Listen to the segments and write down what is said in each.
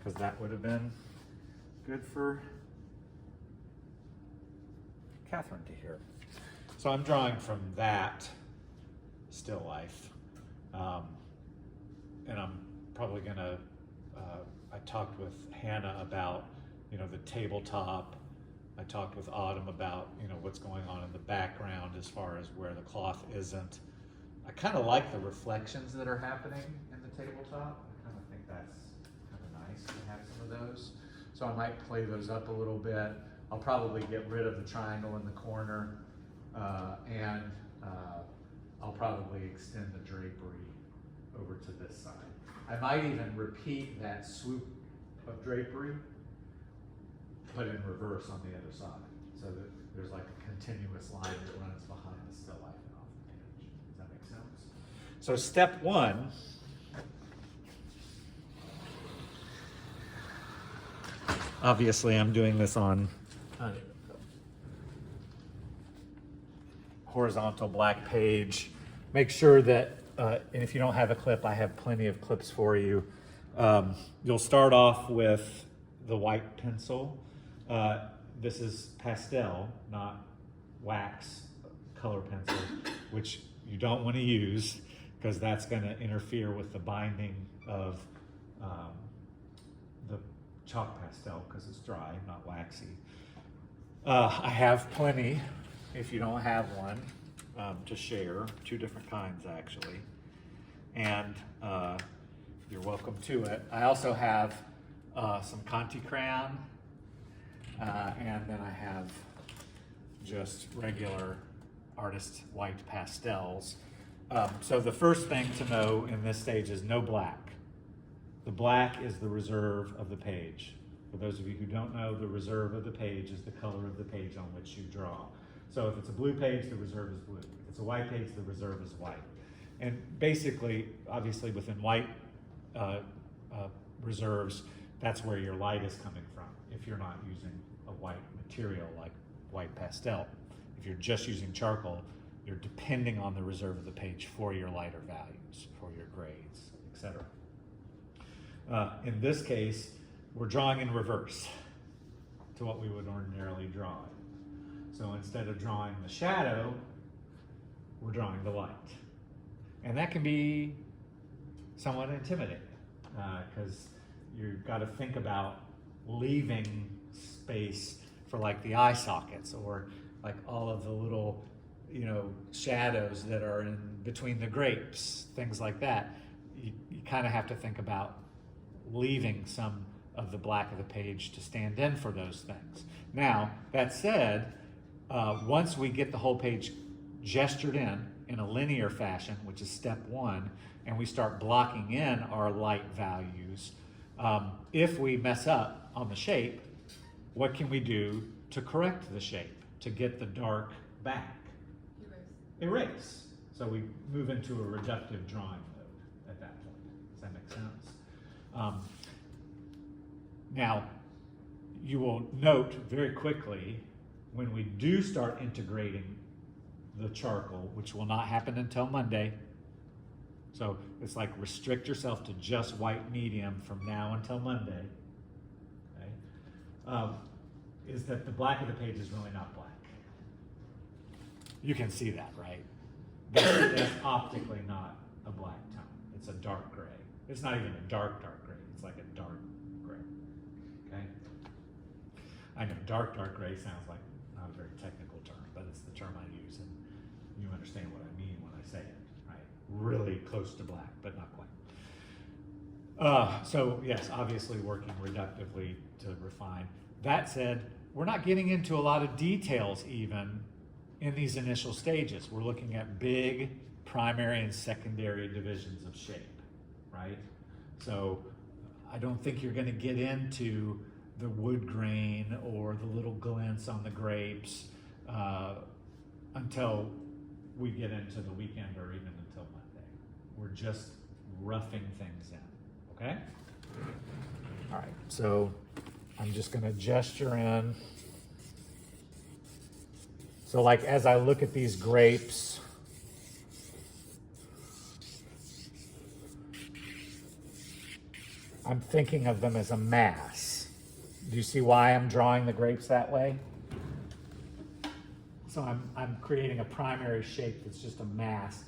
because that would have been good for Catherine to hear. So I'm drawing from that still life. And I'm probably gonna, I talked with Hannah about, you know, the tabletop. I talked with Autumn about, you know, what's going on in the background as far as where the cloth isn't. I kind of like the reflections that are happening in the tabletop. I kind of think that's kind of nice to have some of those. So I might play those up a little bit. I'll probably get rid of the triangle in the corner, and I'll probably extend the drapery over to this side. I might even repeat that swoop of drapery, but in reverse on the other side, so that there's like a continuous line that runs behind the still life and off the page. Does that make sense? So step one, obviously I'm doing this on horizontal black page. Make sure that, and if you don't have a clip, I have plenty of clips for you. You'll start off with the white pencil. This is pastel, not wax color pencil, which you don't want to use because that's going to interfere with the binding of the chalk pastel because it's dry, not waxy. I have plenty, if you don't have one, to share, 2 different kinds actually, and you're welcome to it. I also have some Conti crayon, and then I have just regular artist white pastels. So the first thing to know in this stage is no black. The black is the reserve of the page. For those of you who don't know, the reserve of the page is the color of the page on which you draw. So if it's a blue page, the reserve is blue. If it's a white page, the reserve is white. And basically, obviously within white reserves, that's where your light is coming from if you're not using a white material like white pastel. If you're just using charcoal, you're depending on the reserve of the page for your lighter values, for your grades, etc. In this case, we're drawing in reverse to what we would ordinarily draw. So instead of drawing the shadow, we're drawing the light. And that can be somewhat intimidating because you've got to think about leaving space for like the eye sockets or like all of the little, you know, shadows that are in between the grapes, things like that. You kind of have to think about leaving some of the black of the page to stand in for those things. Now, that said, once we get the whole page gestured in a linear fashion, which is step one, and we start blocking in our light values, if we mess up on the shape, what can we do to correct the shape, to get the dark back? Erase. So we move into a reductive drawing mode at that point. Does that make sense? Now, you will note very quickly when we do start integrating the charcoal, which will not happen until Monday. So it's like restrict yourself to just white medium from now until Monday. Okay? Is that the black of the page is really not black. You can see that, right? That's optically not a black tone. It's a dark gray. It's not even a dark gray. It's like a dark gray. Okay? I know dark gray sounds like not a very technical term, but it's the term I use, and you understand what I mean when I say it, right? Really close to black, but not quite. So yes, obviously working reductively to refine. That said, we're not getting into a lot of details even in these initial stages. We're looking at big primary and secondary divisions of shape, right? So I don't think you're going to get into the wood grain or the little glints on the grapes until we get into the weekend or even until Monday. We're just roughing things in, okay? All right, so I'm just gonna gesture in. So like as I look at these grapes, I'm thinking of them as a mass. Do you see why I'm drawing the grapes that way? So I'm creating a primary shape that's just a mass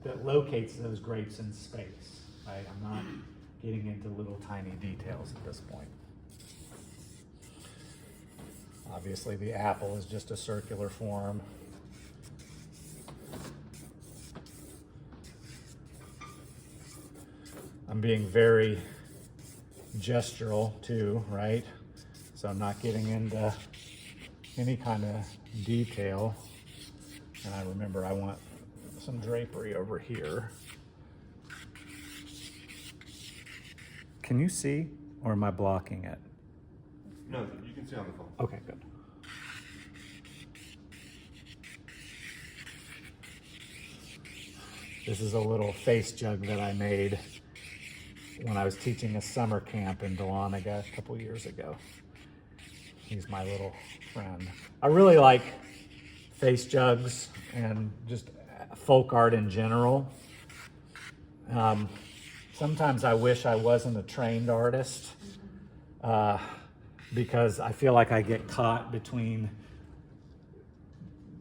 that locates those grapes in space, right? I'm not getting into little tiny details at this point. Obviously the apple is just a circular form. I'm being very gestural too, right? So I'm not getting into any kind of detail. And I remember I want some drapery over here. Can you see, or am I blocking it? No, you can see on the phone. Okay, good. This is a little face jug that I made when I was teaching a summer camp in Dahlonega a couple years ago. He's my little friend. I really like face jugs and just folk art in general. Sometimes I wish I wasn't a trained artist because I feel like I get caught between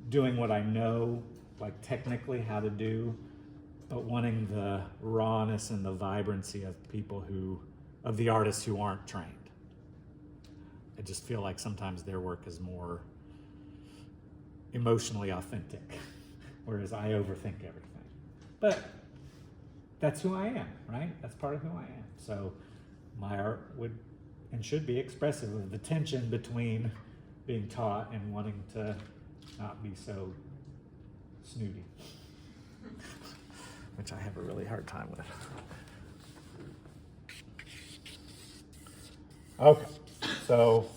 doing what I know, like technically how to do, but wanting the rawness and the vibrancy of of the artists who aren't trained. I just feel like sometimes their work is more emotionally authentic, whereas I overthink everything. But that's who I am, right? That's part of who I am. So my art would and should be expressive of the tension between being taught and wanting to not be so snooty, which I have a really hard time with. Okay, so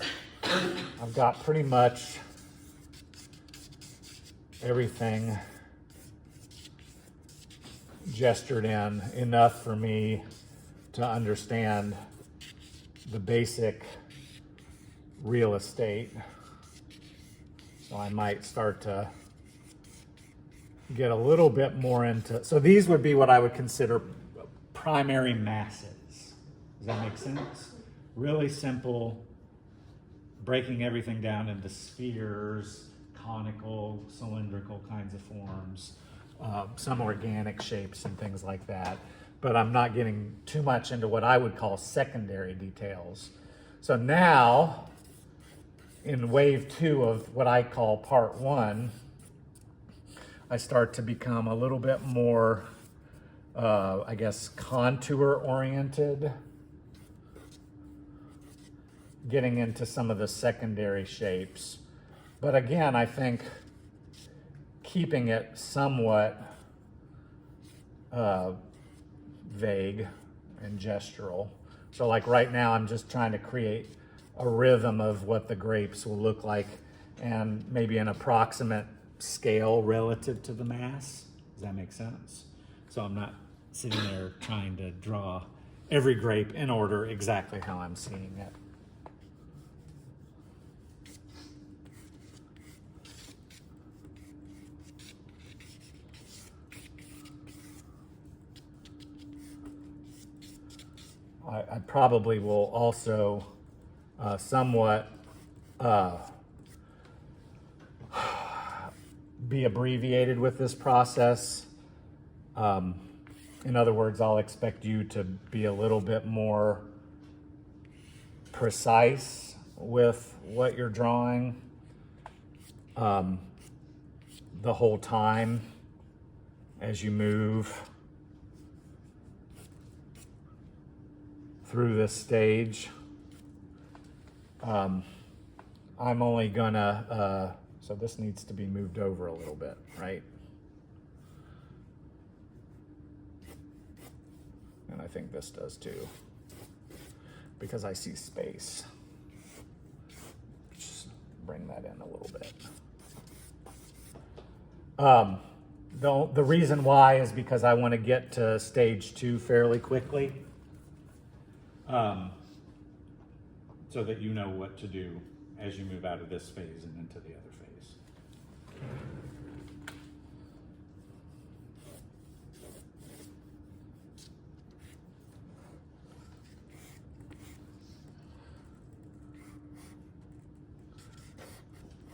I've got pretty much everything gestured in enough for me to understand the basic real estate. So I might start to get a little bit more into, so these would be what I would consider primary masses. Does that make sense? Really simple, breaking everything down into spheres, conical, cylindrical kinds of forms, some organic shapes and things like that. But I'm not getting too much into what I would call secondary details. So now, in wave 2 of what I call part 1, I start to become a little bit more, I guess, contour oriented, getting into some of the secondary shapes. But again, I think keeping it somewhat vague and gestural. So like right now, I'm just trying to create a rhythm of what the grapes will look like and maybe an approximate scale relative to the mass. Does that make sense? So I'm not sitting there trying to draw every grape in order exactly how I'm seeing it. I probably will also somewhat be abbreviated with this process. In other words, I'll expect you to be a little bit more precise with what you're drawing the whole time as you move through this stage. I'm only gonna, so this needs to be moved over a little bit, right? And I think this does too, because I see space. Just bring that in a little bit. The reason why is because I want to get to stage 2 fairly quickly. So that you know what to do as you move out of this phase and into the other phase.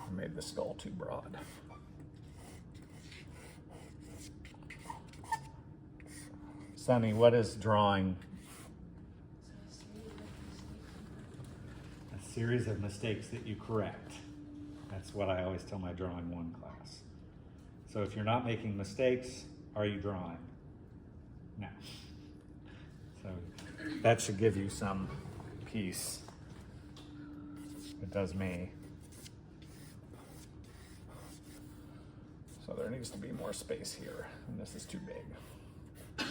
I made the skull too broad. Sunny, what is drawing? A series of mistakes that you correct. That's what I always tell my drawing 1 class. So if you're not making mistakes, are you drawing? No. So that should give you some peace. It does me. So there needs to be more space here, and this is too big.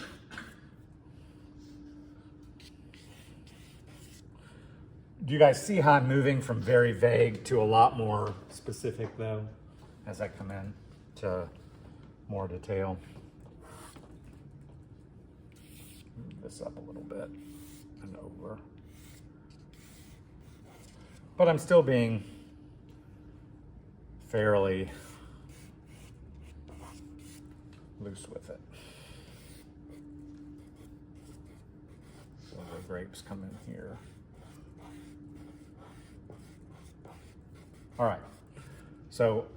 Do you guys see how I'm moving from very vague to a lot more specific though, as I come in to more detail? Move this up a little bit and over. But I'm still being fairly loose with it. So the grapes come in here. All right, so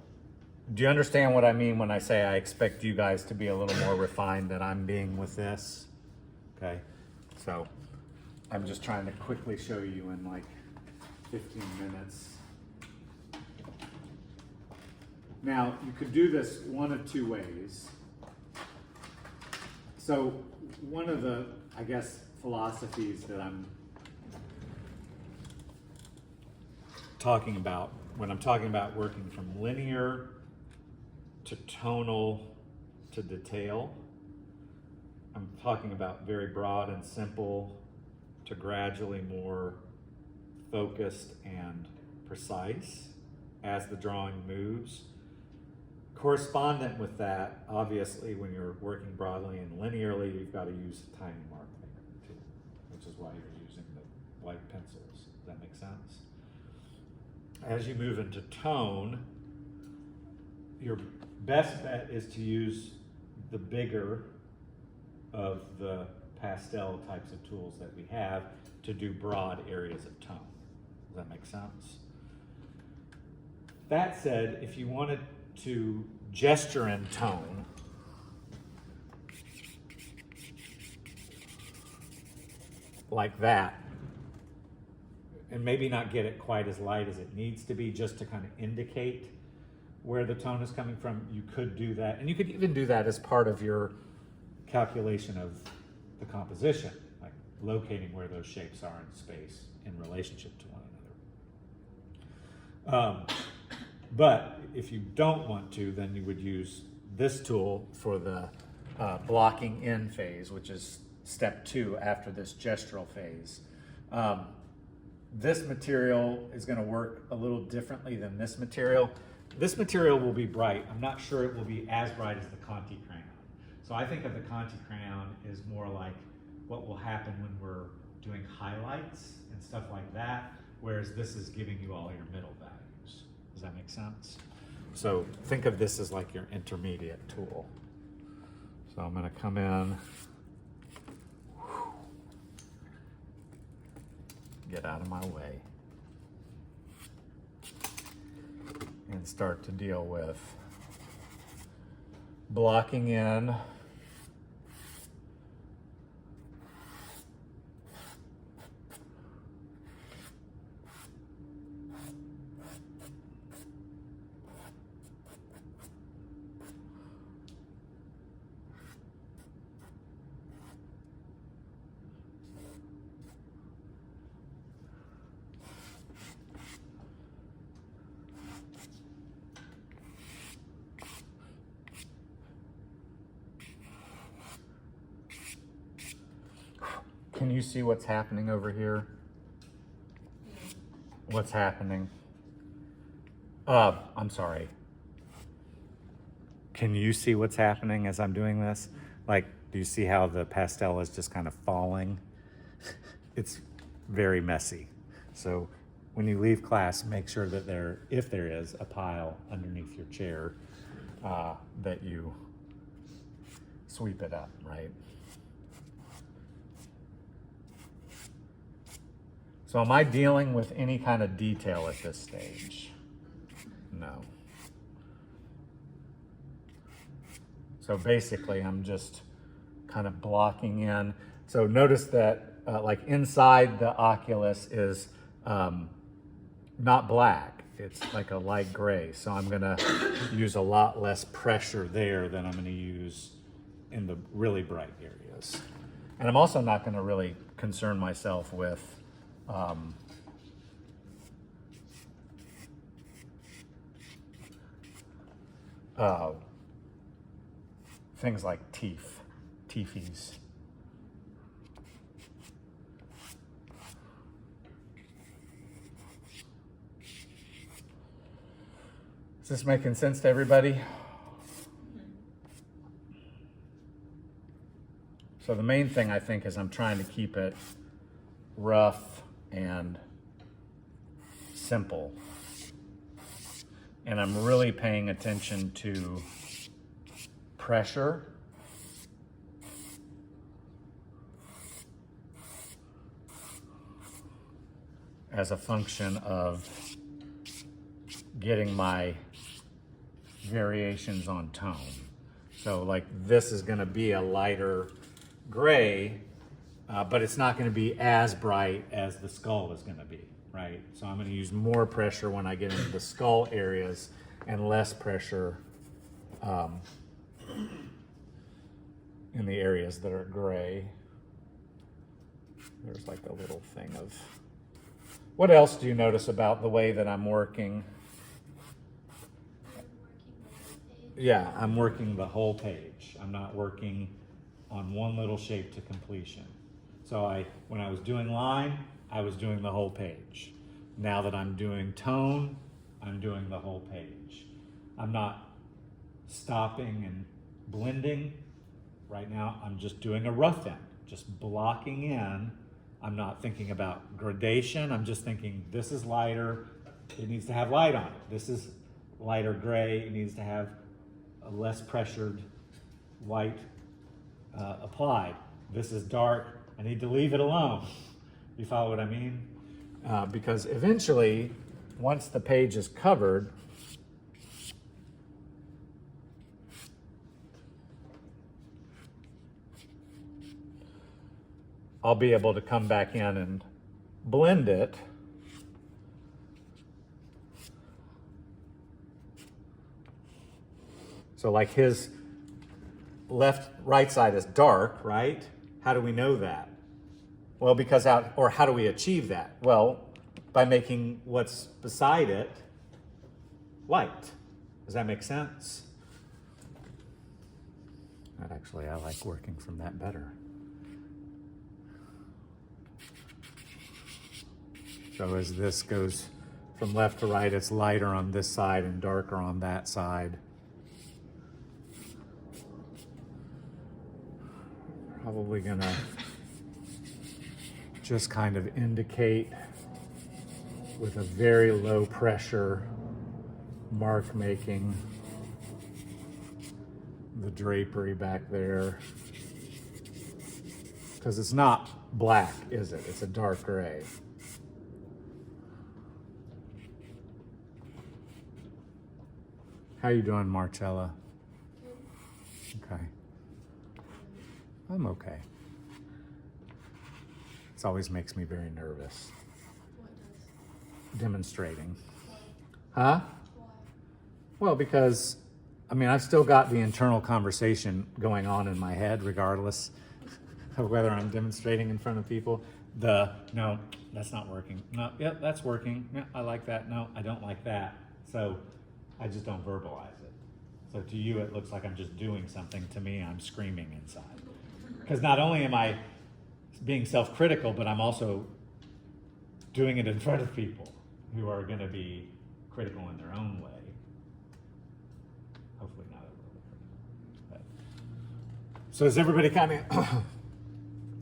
do you understand what I mean when I say I expect you guys to be a little more refined than I'm being with this? Okay, so I'm just trying to quickly show you in like 15 minutes. Now, you could do this one of 2 ways. So one of the, I guess, philosophies that I'm talking about when I'm talking about working from linear to tonal to detail, I'm talking about very broad and simple to gradually more focused and precise as the drawing moves. Correspondent with that, obviously, when you're working broadly and linearly, you've got to use a tiny mark maker too, which is why you're using the white pencils. Does that make sense? As you move into tone, your best bet is to use the bigger of the pastel types of tools that we have to do broad areas of tone. Does that make sense? That said, if you wanted to gesture in tone, like that, and maybe not get it quite as light as it needs to be just to kind of indicate where the tone is coming from, you could do that. And you could even do that as part of your calculation of the composition, like locating where those shapes are in space in relationship to one another. But if you don't want to, then you would use this tool for the blocking in phase, which is step 2 after this gestural phase. This material is going to work a little differently than this material. This material will be bright. I'm not sure it will be as bright as the Conti crayon. So I think of the Conti crayon as more like what will happen when we're doing highlights and stuff like that, whereas this is giving you all your middle values. Does that make sense? So think of this as like your intermediate tool. So I'm going to come in, get out of my way, and start to deal with blocking in Can you see what's happening over here? What's happening? I'm sorry. Can you see what's happening as I'm doing this? Like, do you see how the pastel is just kind of falling? It's very messy. So when you leave class, make sure that if there is a pile underneath your chair, that you sweep it up, right? So am I dealing with any kind of detail at this stage? know. So basically I'm just kind of blocking in. So notice that like inside the oculus is not black. It's like a light gray. So I'm gonna use a lot less pressure there than I'm gonna use in the really bright areas. And I'm also not gonna really concern myself with things like teethies. Is this making sense to everybody? So the main thing I think is I'm trying to keep it rough and simple. And I'm really paying attention to pressure as a function of getting my variations on tone. So like this is gonna be a lighter gray, but it's not gonna be as bright as the skull is gonna be, right? So I'm gonna use more pressure when I get into the skull areas and less pressure in the areas that are gray. There's like a little thing of, what else do you notice about the way that I'm working? Yeah, I'm working the whole page. I'm not working on one little shape to completion. So when I was doing line, I was doing the whole page. Now that I'm doing tone, I'm doing the whole page. I'm not stopping and blending. Right now, I'm just doing a rough end, just blocking in. I'm not thinking about gradation. I'm just thinking this is lighter. It needs to have light on it. This is lighter gray. It needs to have a less pressured white applied. This is dark. I need to leave it alone. You follow what I mean? Because eventually, once the page is covered, I'll be able to come back in and blend it. So like his right side is dark, right? How do we know that? Well, because how do we achieve that? Well, by making what's beside it light. Does that make sense? Actually, I like working from that better. So as this goes from left to right, it's lighter on this side and darker on that side. Probably gonna just kind of indicate with a very low pressure mark making the drapery back there. Because it's not black, is it? It's a dark gray. How you doing, Marcella? Okay. I'm okay. This always makes me very nervous. Demonstrating. Huh? Well, because, I mean, I've still got the internal conversation going on in my head, regardless of whether I'm demonstrating in front of people. No, that's not working. No, yeah, that's working. Yeah, I like that. No, I don't like that. So I just don't verbalize it. So to you, it looks like I'm just doing something. To me, I'm screaming inside. Because not only am I being self-critical, but I'm also doing it in front of people who are going to be critical in their own way. Hopefully not overly critical. But, so is everybody kind of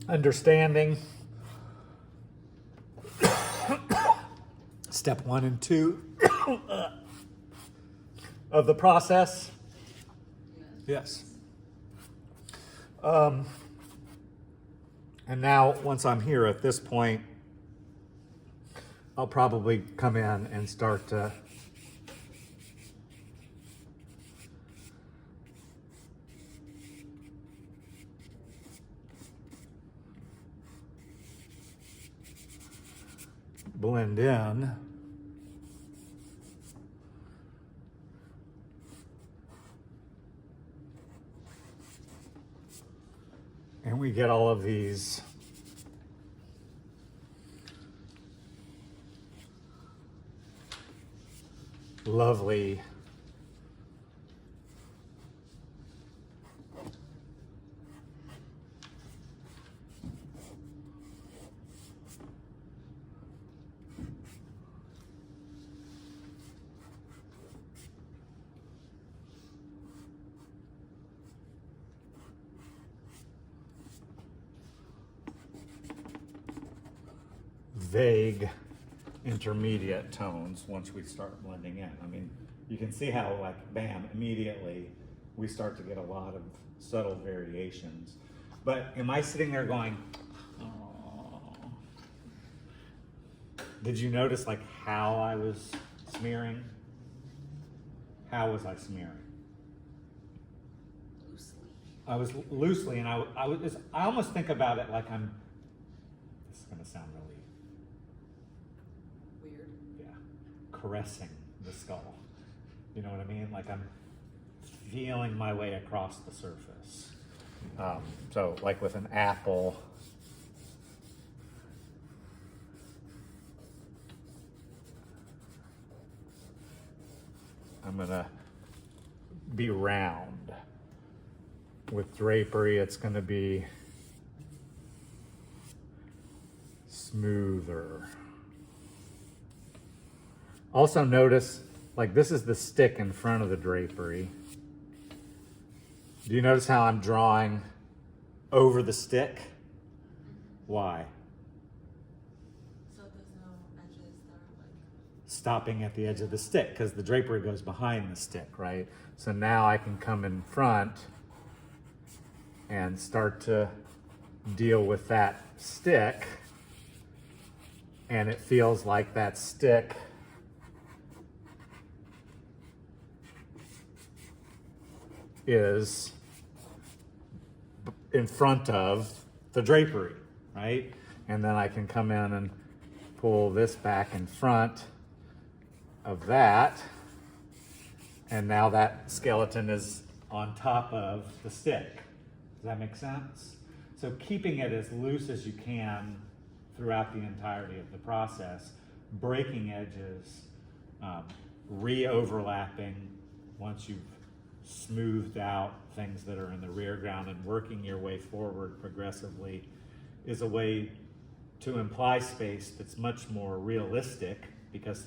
understanding step 1 and 2 of the process? Yes. And now, once I'm here at this point, I'll probably come in and start to blend in. And we get all of these lovely vague intermediate tones once we start blending in. I mean, you can see how, like, bam, immediately we start to get a lot of subtle variations. But am I sitting there going, oh? Did you notice, like, how I was smearing? How was I smearing? Loosely. I was loosely, and I almost think about it like I'm, this is gonna sound really, Weird. yeah, caressing the skull. You know what I mean? Like I'm feeling my way across the surface. So like with an apple, I'm gonna be round. With drapery, it's gonna be smoother. Also notice, like this is the stick in front of the drapery. Do you notice how I'm drawing over the stick? Why? So there's no edges that are like. Stopping at the edge of the stick, because the drapery goes behind the stick, right? So now I can come in front and start to deal with that stick, and it feels like that stick is in front of the drapery, right? And then I can come in and pull this back in front of that, and now that skeleton is on top of the stick. Does that make sense? So keeping it as loose as you can throughout the entirety of the process, breaking edges, re-overlapping once you've smoothed out things that are in the rear ground, and working your way forward progressively is a way to imply space that's much more realistic, because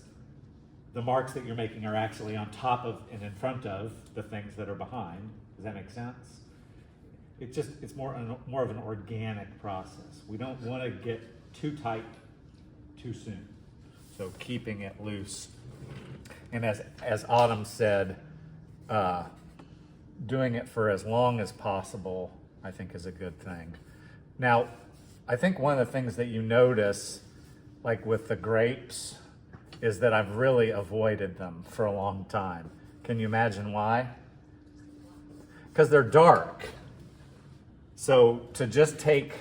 the marks that you're making are actually on top of and in front of the things that are behind. Does that make sense? It's more of an organic process. We don't want to get too tight too soon. So keeping it loose. And as Autumn said, doing it for as long as possible, I think, is a good thing. Now, I think one of the things that you notice, like with the grapes, is that I've really avoided them for a long time. Can you imagine why? Because they're dark. So to just take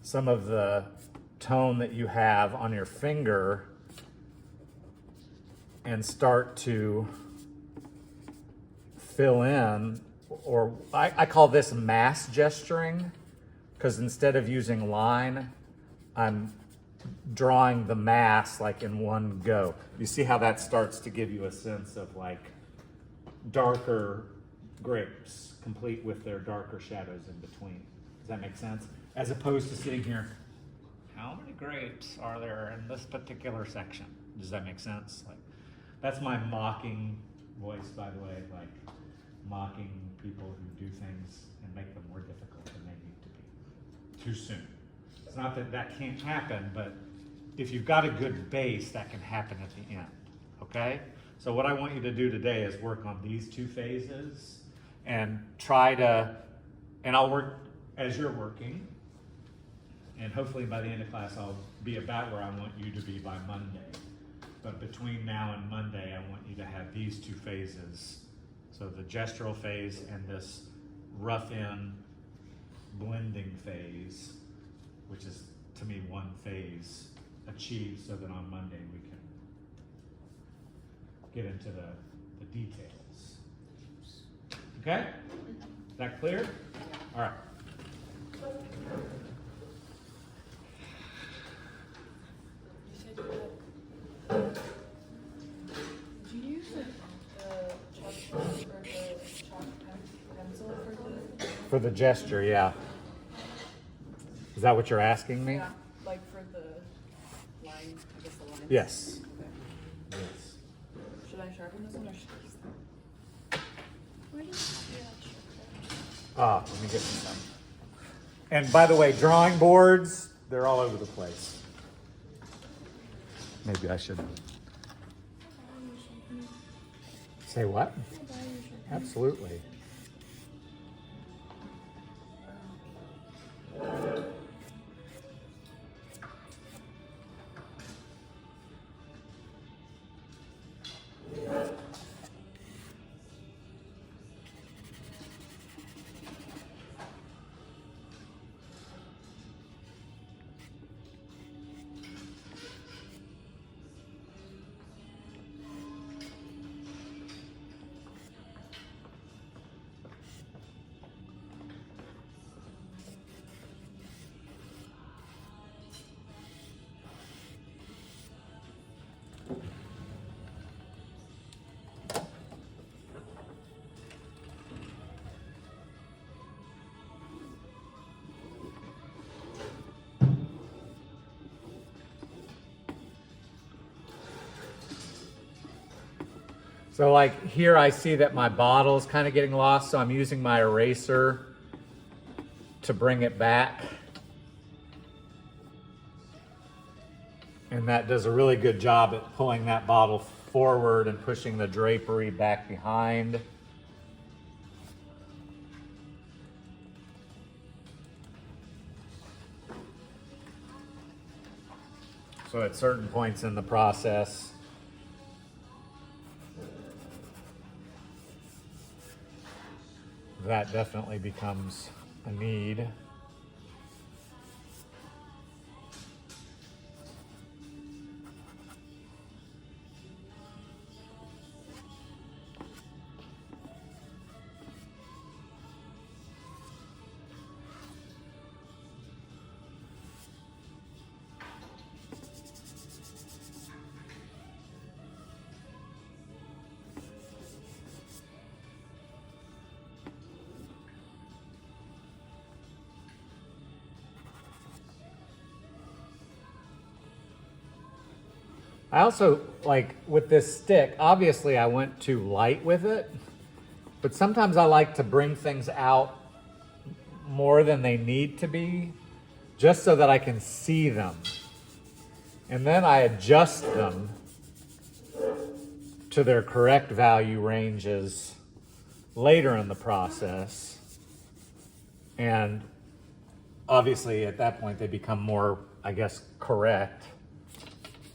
some of the tone that you have on your finger and start to fill in, or I call this mass gesturing, because instead of using line, I'm drawing the mass like in one go. You see how that starts to give you a sense of like darker grapes, complete with their darker shadows in between. Does that make sense? As opposed to sitting here, how many grapes are there in this particular section? Does that make sense? Like, that's my mocking voice, by the way, like mocking people who do things and make them more difficult than they need to be too soon. It's not that that can't happen, but if you've got a good base, that can happen at the end, okay? So what I want you to do today is work on these two phases and try to, and I'll work as you're working, and hopefully by the end of class I'll be about where I want you to be by Monday. but between now and Monday, I want you to have these two phases. So the gestural phase and this rough-in blending phase, which is to me one phase, achieved so that on Monday we can get into the details. Okay? Is that clear? All right. Do you use the chalk or the chalk pencil For the gesture, yeah. Is that what you're asking me? Yeah, like for the line, I guess the line. Yes. Okay. Yes. Should I sharpen this one or should I use that? Where do you have your extra? Ah, let me get some. And by the way, drawing boards, they're all over the place. Maybe I should say what? Absolutely. So like here I see that my bottle's kind of getting lost, so I'm using my eraser to bring it back. And that does a really good job at pulling that bottle forward and pushing the drapery back behind. So at certain points in the process, that definitely becomes a need. I also, like with this stick, obviously I went too light with it, but sometimes I like to bring things out more than they need to be, just so that I can see them. And then I adjust them to their correct value ranges later in the process. And obviously at that point they become more, I guess, correct.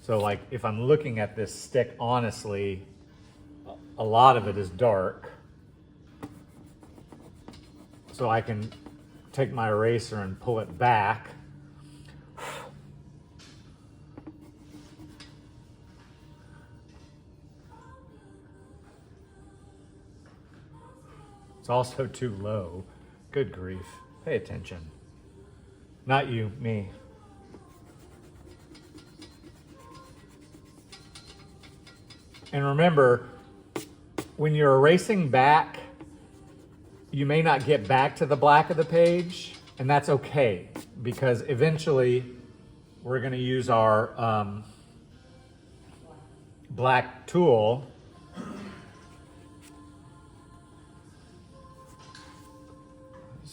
So like if I'm looking at this stick honestly, a lot of it is dark. So I can take my eraser and pull it back. It's also too low. Good grief. Pay attention. Not you, me. And remember, when you're erasing back, you may not get back to the black of the page, and that's okay, because eventually we're going to use our black tool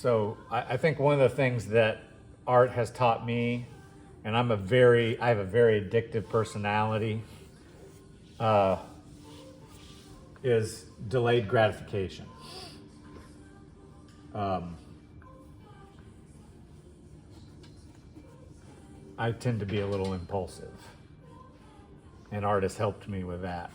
So I think one of the things that art has taught me, and I have a very addictive personality, is delayed gratification. I tend to be a little impulsive. An artist helped me with that.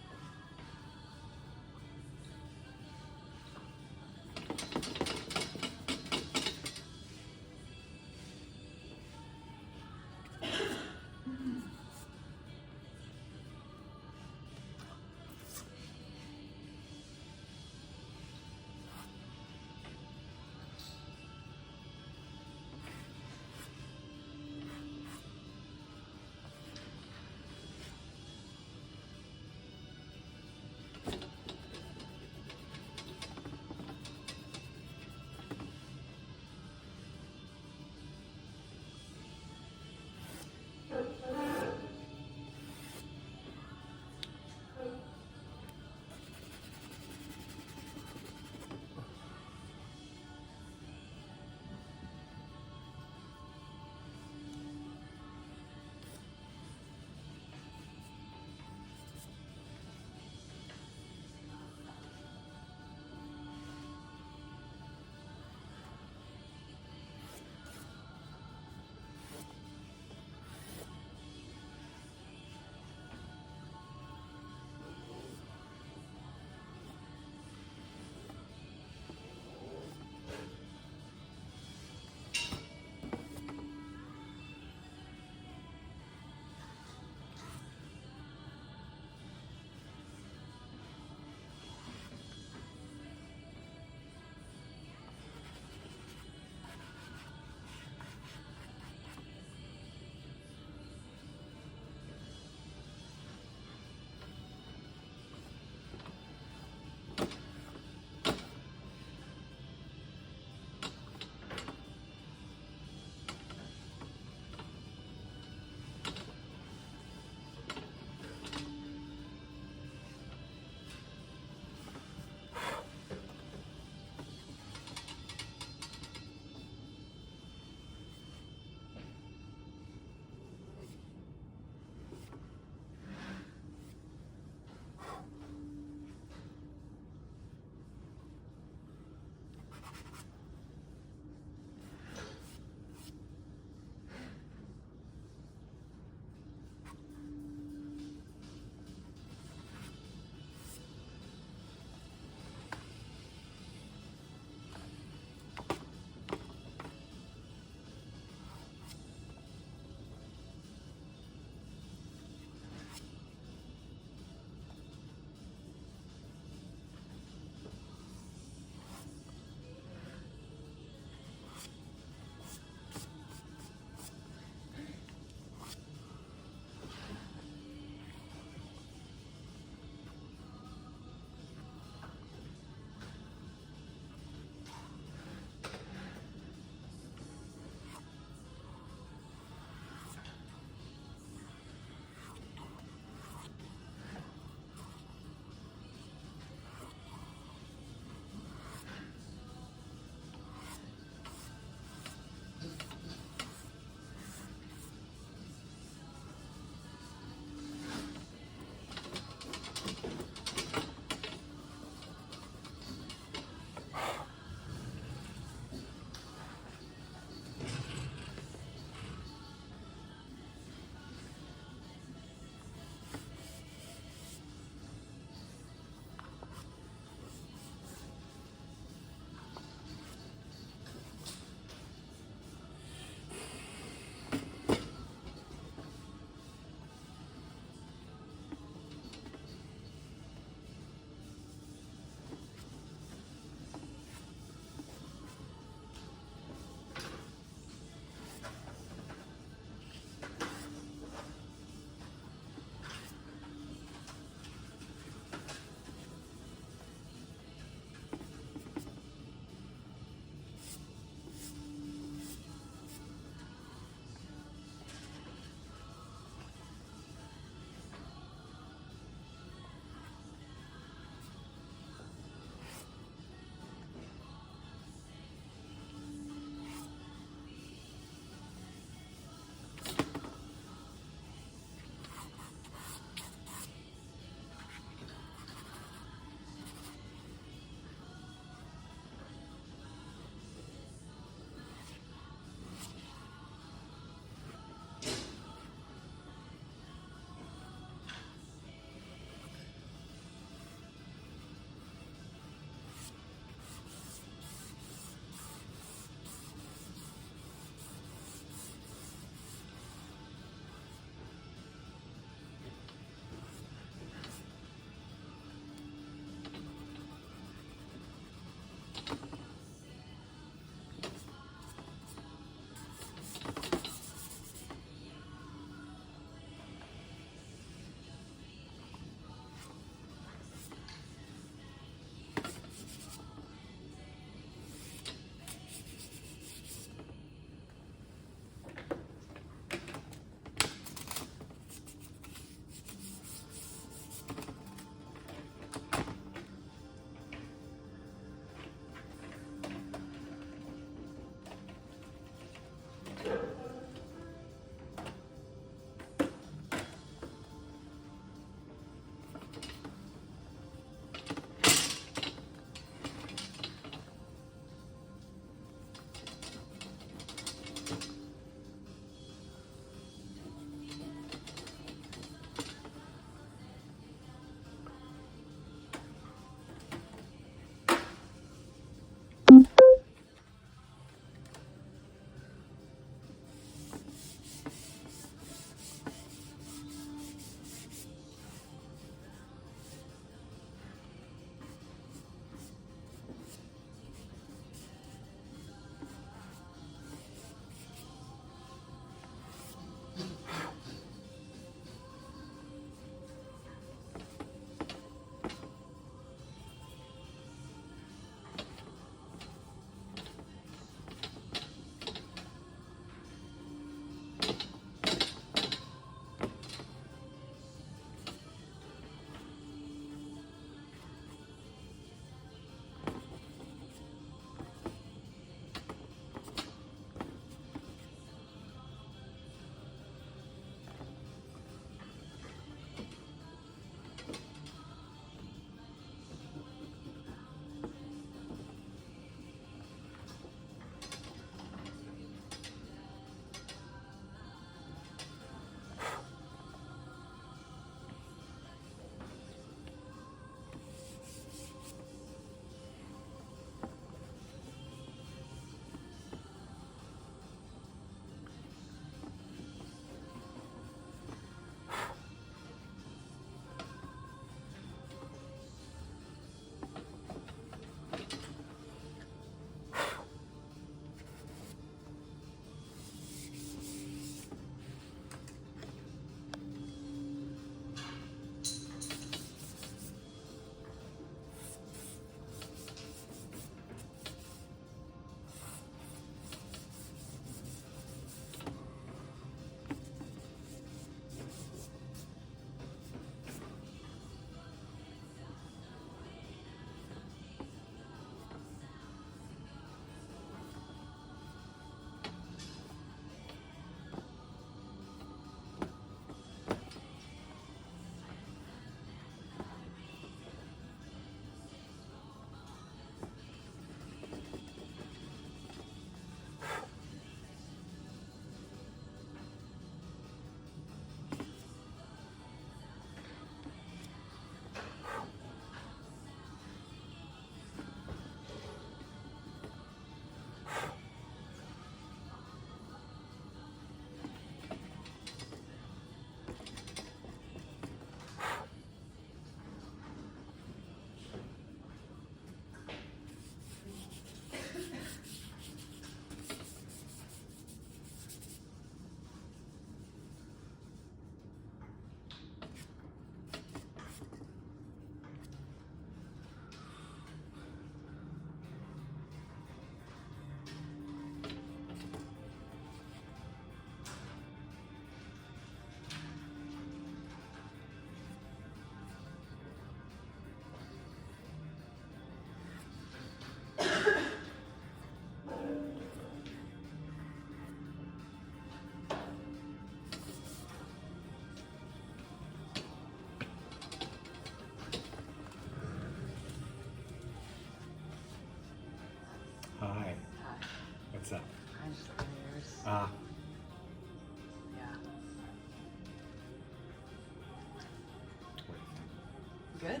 Good?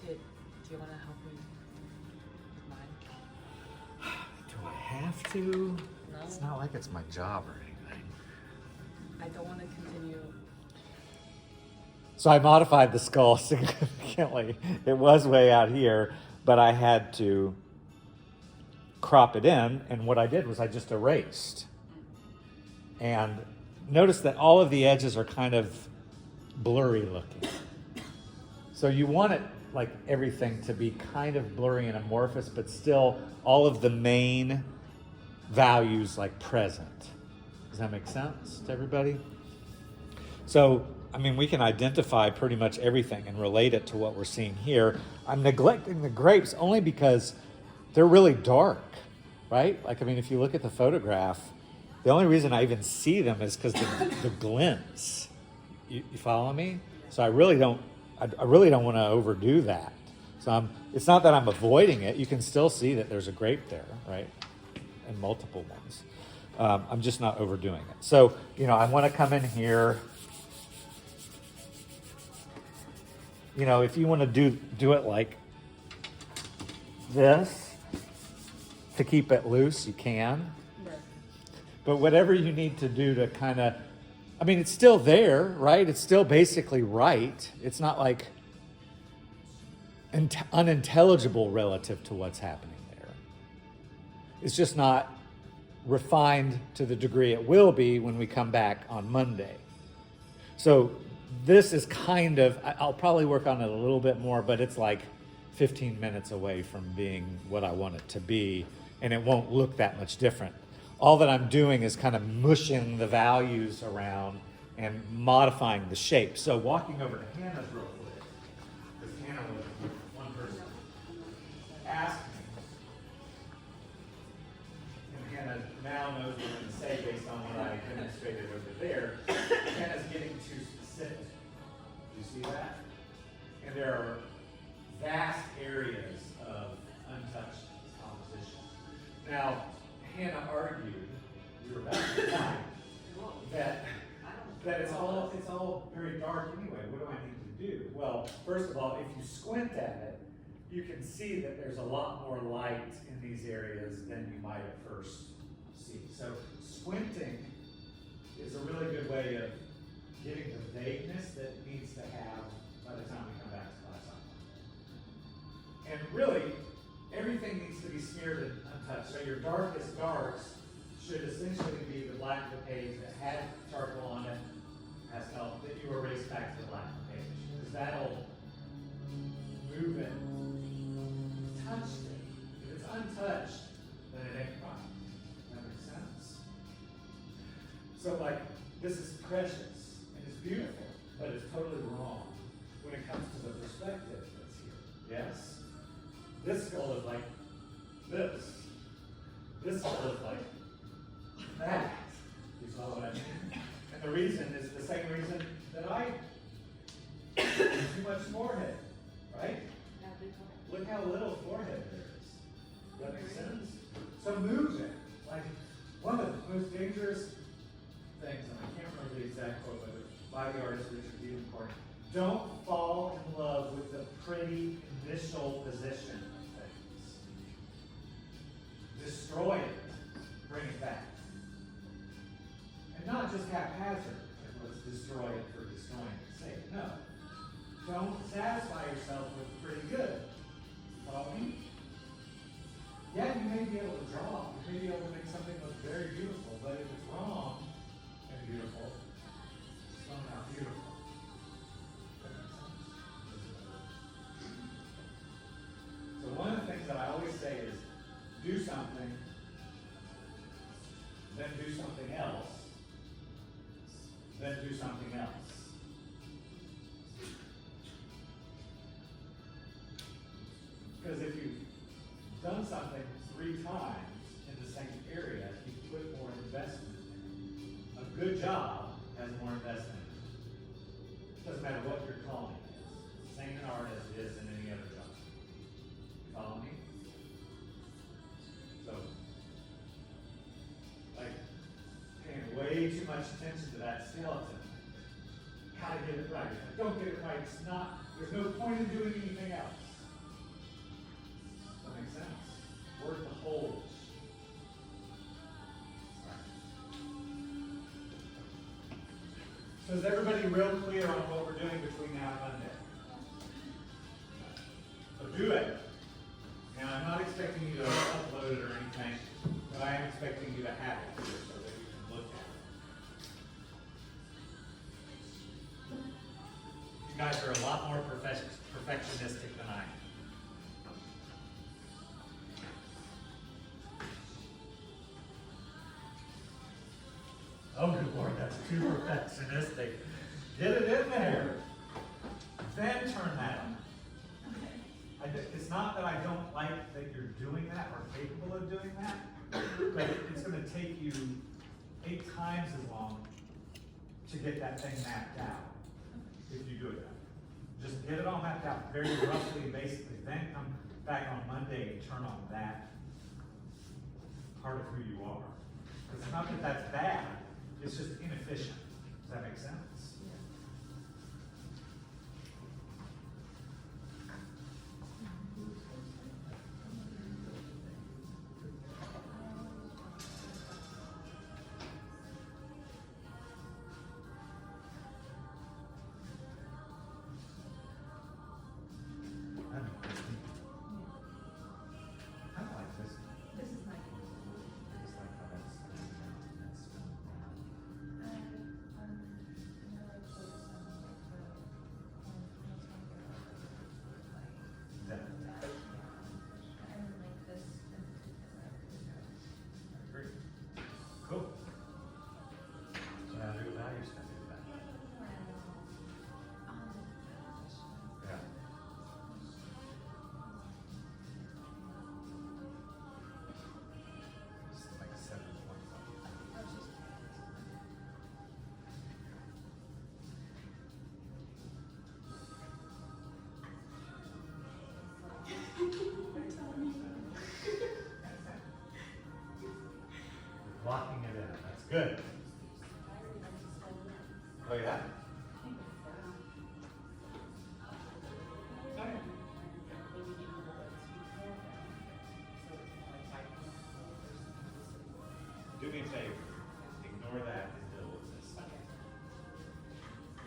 Do you want to help me with mine? Do I have to? No. It's not like it's my job or anything. I don't want to continue. So I modified the skull significantly. It was way out here, but I had to crop it in, and what I did was I just erased. And notice that all of the edges are kind of blurry looking. So you want it like everything to be kind of blurry and amorphous, but still all of the main values like present. Does that make sense to everybody? So, I mean, we can identify pretty much everything and relate it to what we're seeing here. I'm neglecting the grapes only because they're really dark, right? Like, I mean, if you look at the photograph, the only reason I even see them is because the glints. You follow me? So I really don't want to overdo that. So it's not that I'm avoiding it. You can still see that there's a grape there, right? And multiple ones. I'm just not overdoing it. So, I want to come in here. If you want to do it like this to keep it loose, you can. Right. But whatever you need to do to kind of, I mean, it's still there, right? It's still basically right. It's not like unintelligible relative to what's happening there. It's just not refined to the degree it will be when we come back on Monday. So this is kind of, I'll probably work on it a little bit more, but it's like 15 minutes away from being what I want it to be, and it won't look that much different. All that I'm doing is kind of mushing the values around and modifying the shape. So walking over to Hannah's real quick, because Hannah was one person asked me, and Hannah now knows what I'm going to say based on what I demonstrated over there. Hannah's getting too specific. Do you see that? And there are vast areas of untouched composition. Now, Hannah argued, we were back to the point, that it's all very dark anyway. What do I need to do? Well, first of all, if you squint at it, you can see that there's a lot more light in these areas than you might at first see. So squinting is a really good way of getting the vagueness that it needs to have by the time we come back to class on Monday. And really, everything needs to be smeared and untouched. So your darkest darks should essentially be the black of the page that had charcoal on it, pastel, that you erase back to the black of the page. Because that'll move it, touched it. If it's untouched, then it ain't fine. That makes sense? So like, this is precious, and it's beautiful, but it's totally wrong when it comes to the perspective that's here. Yes? This skull is like this. This skull is like that. You saw what I mean? And the reason is the same reason that I too much forehead, right? Look how little forehead there is. Does that make sense? So move it. Like, one of the most dangerous things, and I can't remember the exact quote, but it's by the artist Richard Devenport. Don't fall in love with the pretty initial position of things. Destroy it. Bring it back. And not just haphazard, like let's destroy it for destroying its sake. No. Don't satisfy yourself with pretty good. Follow me? Yeah, you may be able to draw. You may be able to make something look very beautiful, but if it's wrong and beautiful, it's still not beautiful. So one of the things that I always say is do something, then do something else, then do something else. Because if you've done something 3 times in the same area, you put more investment in it. A good job has more investment in it. Doesn't matter what your calling is. It's the same in art as it is in any other job. You follow me? So, like, paying way too much attention to that skeleton. gotta get it right. If I don't get it right, it's not, there's no point in doing anything else. Does that make sense? Work the holes. So is everybody real clear on what we're doing between now and Monday? So do it. And I'm not expecting you to upload it or anything, but I am expecting you to have it here so that you can look at it. You guys are a lot more perfectionistic than I am. Oh, good Lord, that's too perfectionistic. Get it in there. Then turn that on. It's not that I don't like that you're doing that or capable of doing that, but it's going to take you 8 times as long to get that thing mapped out if you do it that way. Just get it all mapped out very roughly and basically, then come back on Monday and turn on that part of who you are. Because it's not that that's bad, it's just inefficient. Does that make sense? Cool. So now you're going to do that. Yeah. It's like 7:25. Locking it in. That's good. Oh yeah? Do me a favor. Ignore that and deal with this.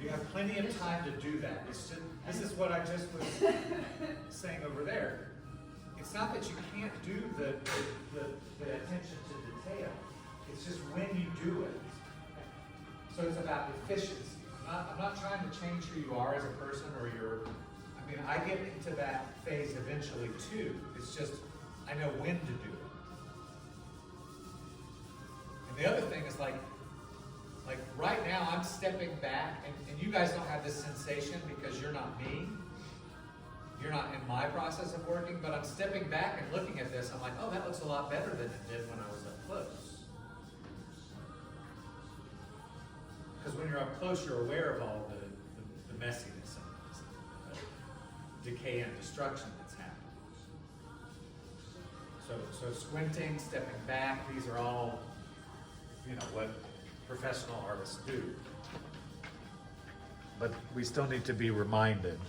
You have plenty of time to do that. It's just, this is what I just was saying over there. It's not that you can't do the attention to detail. It's just when you do it. So it's about efficiency. I'm not trying to change who you are as a person or I mean, I get into that phase eventually too. It's just, I know when to do it. And the other thing is like right now I'm stepping back and you guys don't have this sensation because you're not me. You're not in my process of working, but I'm stepping back and looking at this. I'm like, oh, that looks a lot better than it did when I was up close. Because when you're up close, you're aware of all the messiness and the decay and destruction that's happening. So squinting, stepping back, these are all, what professional artists do. But we still need to be reminded